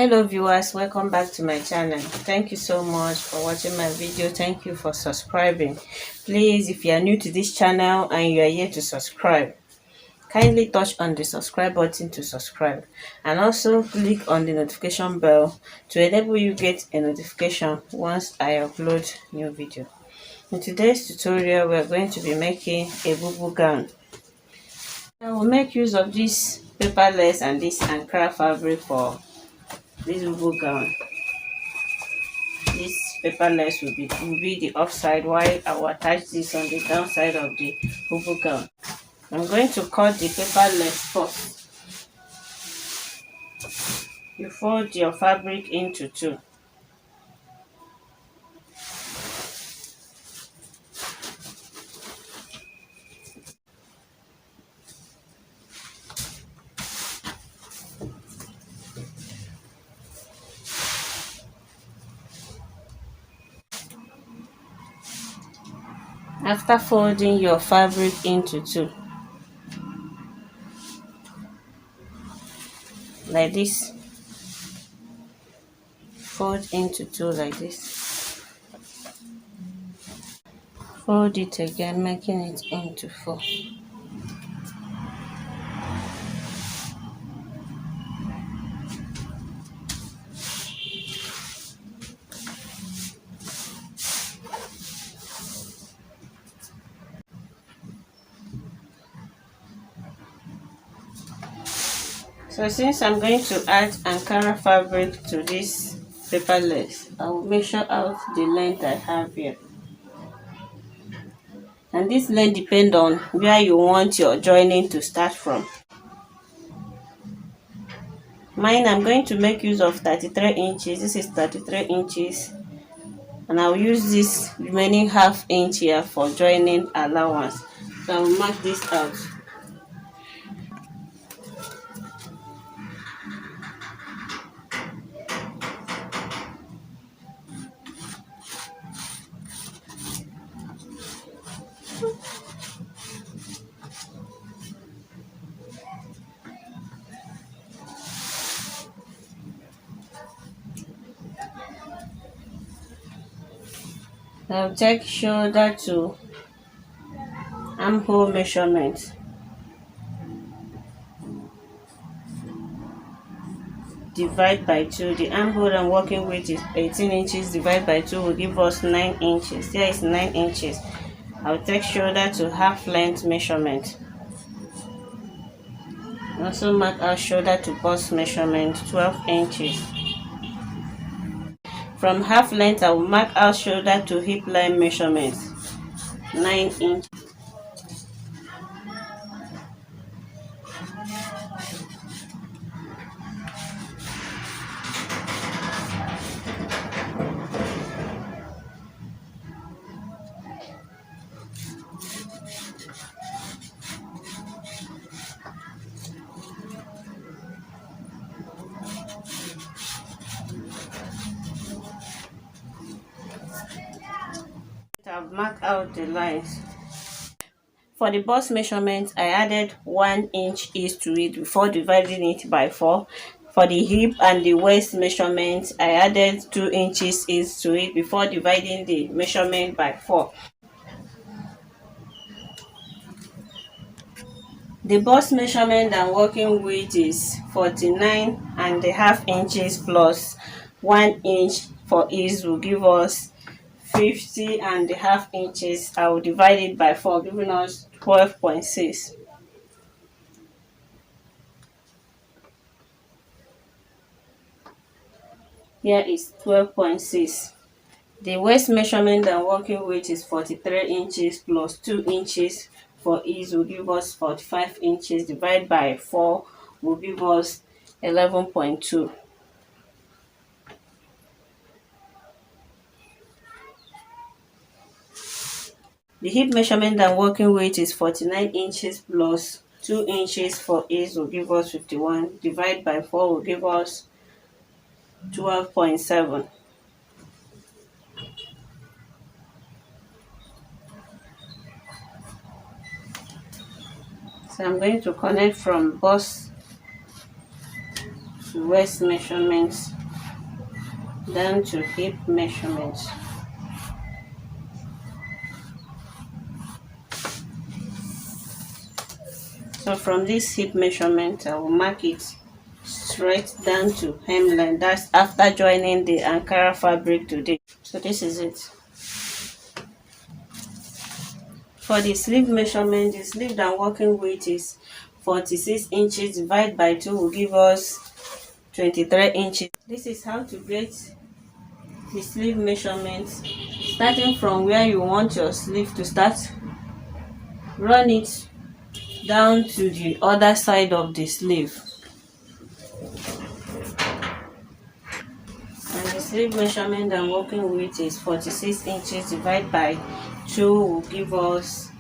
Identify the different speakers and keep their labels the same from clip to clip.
Speaker 1: Hello viewers, welcome back to my channel. Thank you so much for watching my video. Thank you for subscribing. Please, if you are new to this channel and you are here to subscribe, kindly touch on the subscribe button to subscribe, and also click on the notification bell to enable you get a notification once I upload new video. In today's tutorial, we are going to be making a bubu gown. I will make use of this paperless and this Ankara fabric for this bubu gown. This paperless will be the upside, while I will attach this on the downside of the bubu gown. I'm going to cut the paperless first. You fold your fabric into two. After folding your fabric into two, like this, fold into two like this, fold it again, making it into four. So since I'm going to add Ankara fabric to this paperless, I will measure out the length I have here. And this length depends on where you want your joining to start from. Mine, I'm going to make use of 33 inches. This is 33 inches. And I'll use this remaining ½ inch here for joining allowance. So I'll mark this out. I'll take shoulder to armhole measurement. Divide by 2. The armhole I'm working with is 18 inches. Divide by 2 will give us 9 inches. Here is 9 inches. I'll take shoulder to half length measurement. Also mark our shoulder to bust measurement 12 inches. From half length, I will mark our shoulder to hip line measurement 9 inches. I've marked out the lines. For the bust measurement, I added 1 inch each to it before dividing it by 4. For the hip and the waist measurement, I added 2 inches each to it before dividing the measurement by 4. The bust measurement I'm working with is 49.5 inches plus 1 inch for ease will give us 50.5 inches. I will divide it by 4, giving us 12.6. Here is 12.6. The waist measurement I'm working with is 43 inches plus 2 inches for ease will give us 45 inches. Divide by 4 will give us 11.2. The hip measurement I'm working with is 49 inches plus 2 inches for ease will give us 51. Divide by 4 will give us 12.7. So I'm going to connect from bust to waist measurements. down to hip measurement. So from this hip measurement, I will mark it straight down to hemline. That's after joining the Ankara fabric today. So this is it. For the sleeve measurement, the sleeve that I'm working with is 46 inches divided by 2 will give us 23 inches. This is how to get the sleeve measurement. Starting from where you want your sleeve to start, run it down to the other side of the sleeve. And the sleeve measurement I'm working with is 46 inches divided by 2 will give us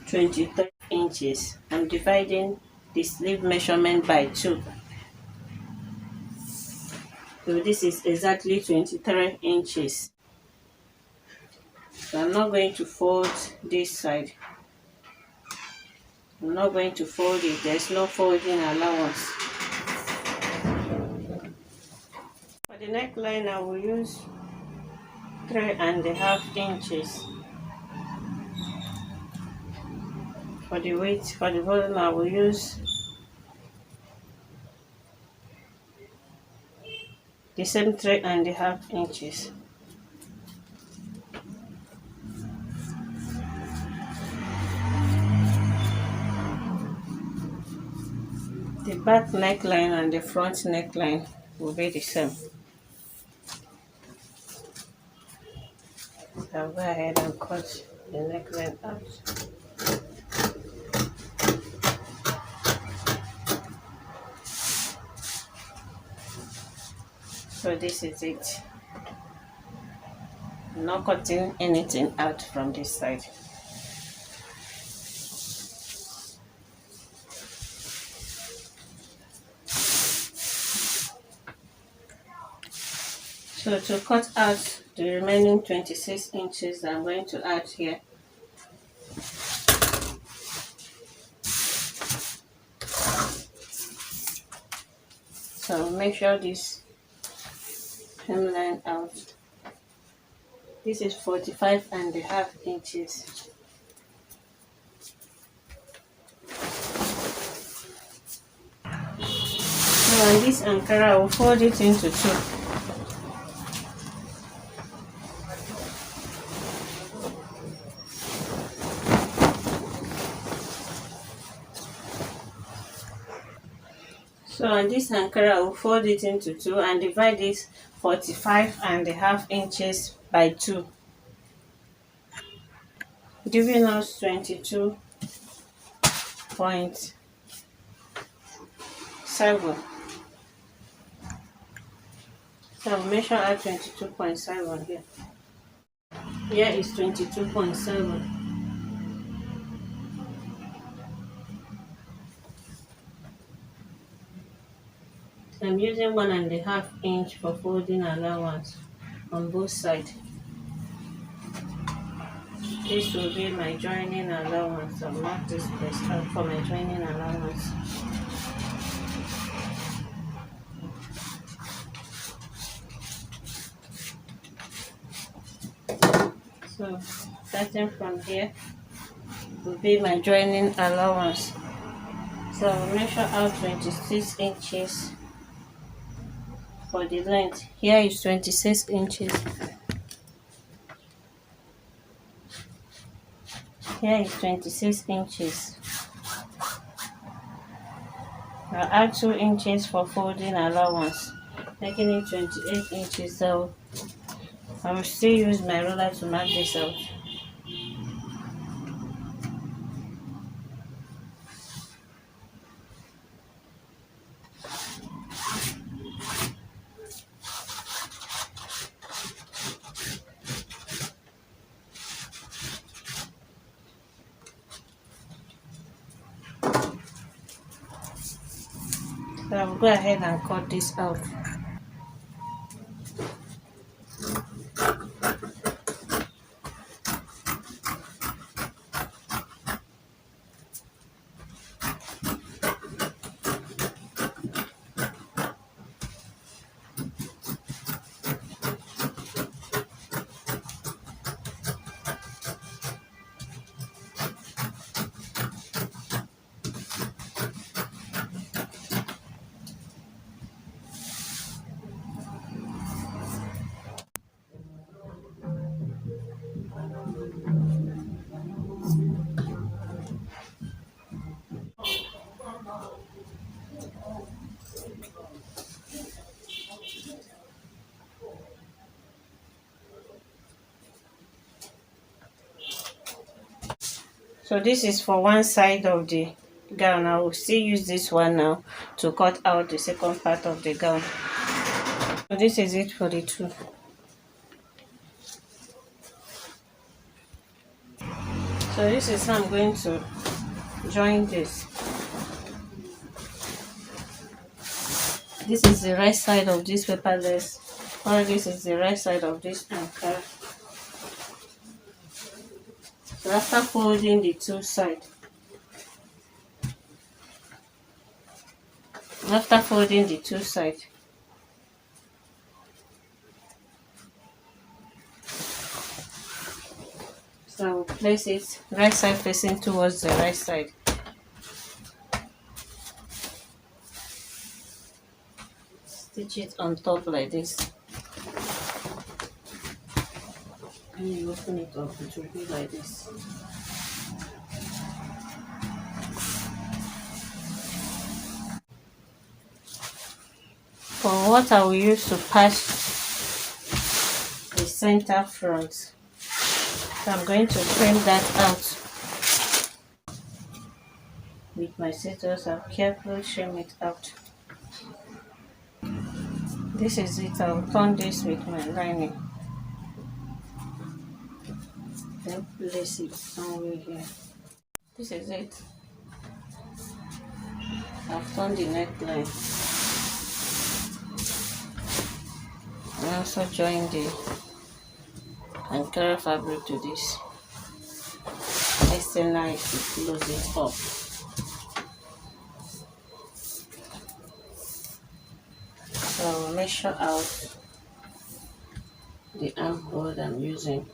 Speaker 1: 23 inches. I'm dividing the sleeve measurement by 2. So this is exactly 23 inches. So I'm not going to fold this side. I'm not going to fold it. There's no folding allowance. For the neckline, I will use 3.5 inches. For the weight, for the volume, I will use the same 3.5 inches. The back neckline and the front neckline will be the same. I'll go ahead and cut the neckline out. So this is it. I'm not cutting anything out from this side. So to cut out the remaining 26 inches, I'm going to add here. So measure this hemline out. This is 45.5 inches. So on this Ankara, I will fold it into 2. So on this Ankara, I will fold it into 2 and divide this 45.5 inches by 2, giving us 22.7. So I'll measure out 22.7 here. Here is 22.7. I'm using 1.5 inch for folding allowance on both sides. This will be my joining allowance. I'll mark this place out for my joining allowance. So starting from here will be my joining allowance. So I'll measure out 26 inches for the length. Here is 26 inches. Here is 26 inches. I'll add 2 inches for folding allowance, making it 28 inches. So I will still use my ruler to mark this out. So I will go ahead and cut this out. So this is for one side of the gown. I will still use this one now to cut out the second part of the gown. So this is it for the two. So this is how I'm going to join this. This is the right side of this paperless, or this is the right side of this anchor. So after folding the two sides, so I will place it right side facing towards the right side. Stitch it on top like this. When you open it up, it will be like this. For what I will use to patch the center front, so I'm going to trim that out with my scissors. I'll carefully trim it out. This is it. I'll turn this with my lining. Then place it somewhere here. This is it. I've turned the neckline. And also join the anchor fabric to this. It's still nice to close it up. So I'll measure out the armhole I'm using.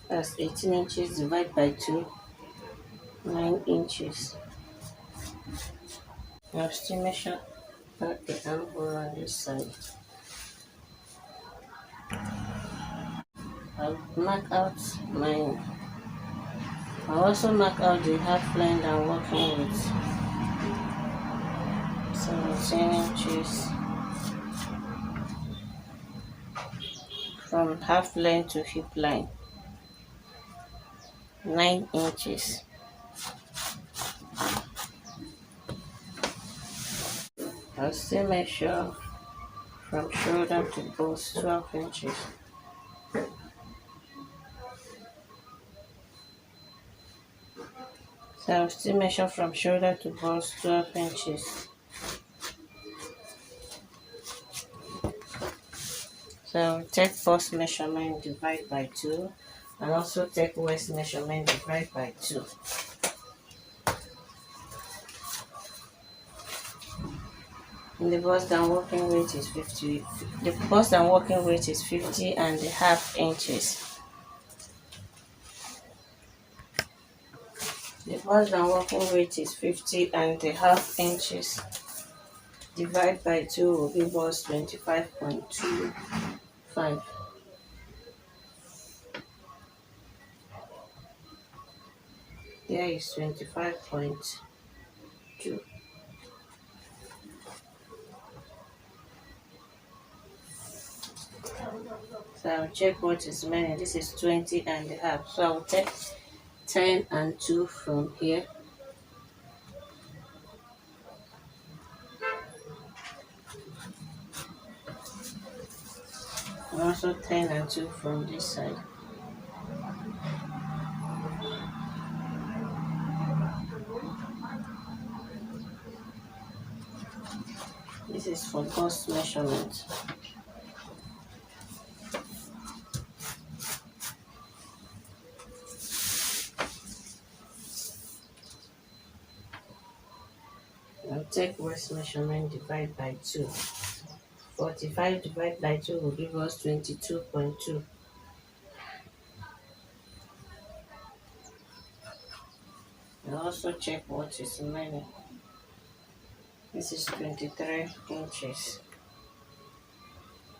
Speaker 1: That's 18 inches divided by 2, 9 inches. I'll still measure out the armhole on this side. I'll mark out mine. I'll also mark out the half length I'm working with. 17 inches from half length to hip line. 9 inches. I'll still measure from shoulder to bust 12 inches. So I'll still measure from shoulder to bust 12 inches. So I'll take bust measurement, divide by 2, and also take waist measurement, divide by 2. And the bust down working weight is 50. The bust down working weight is 50.5 inches. The bust down working weight is 50.5 inches. Divide by 2 will give us 25.25. There is 25.2. So I'll check what is remaining. This is 20.5. So I'll take 10 and 2 from here. And also 10 and 2 from this side. This is for bust measurement. I'll take waist measurement, divide by 2. 45 divided by 2 will give us 22.2. I'll also check what is remaining. This is 23 inches.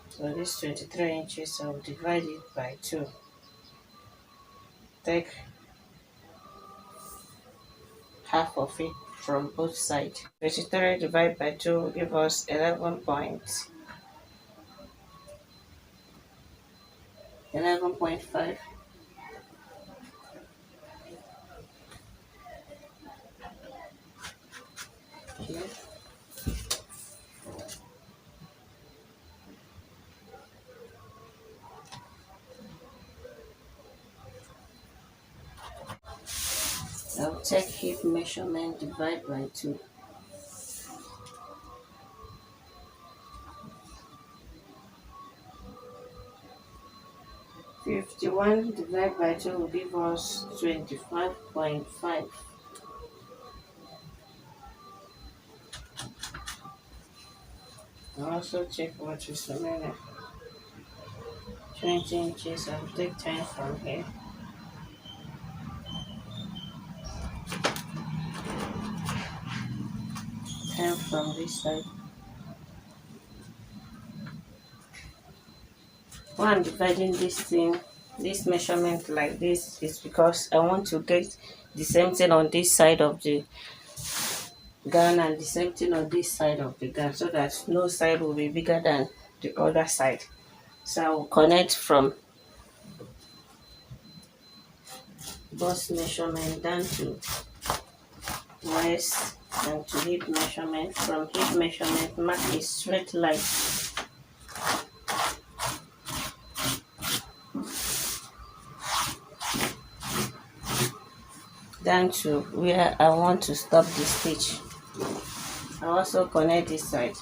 Speaker 1: So this 23 inches, I'll divide it by 2. Take half of it from both sides. 23 divided by 2 will give us 11.5. here. I'll take hip measurement, divide by 2. 51 divided by 2 will give us 25.5. I'll also check what is remaining. 20 inches. I'll take 10 from here. 10 from this side. Why I'm dividing this measurement like this is because I want to get the same thing on this side of the gown and the same thing on this side of the gown, so that no side will be bigger than the other side. So I will connect from bust measurement down to waist and to hip measurement. From hip measurement, mark a straight line. Down to where I want to stop the stitch. I also connect this side.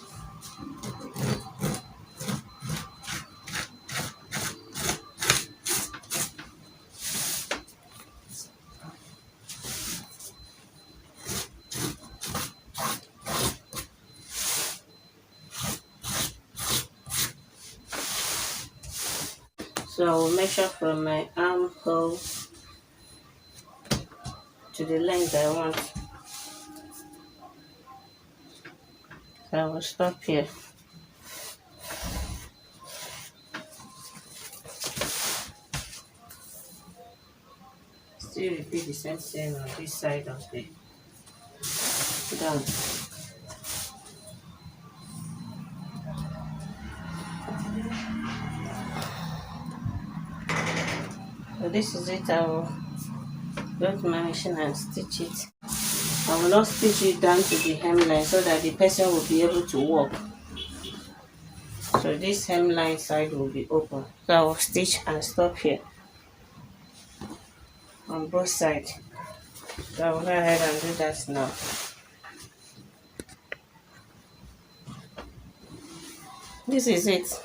Speaker 1: So I will measure from my armhole to the length I want. So I will stop here. Still repeat the same thing on this side of the gown. So this is it. I will go to my machine and stitch it. I will not stitch it down to the hemline so that the person will be able to walk. So this hemline side will be open. So I will stitch and stop here on both sides. So I will go ahead and do that now. This is it.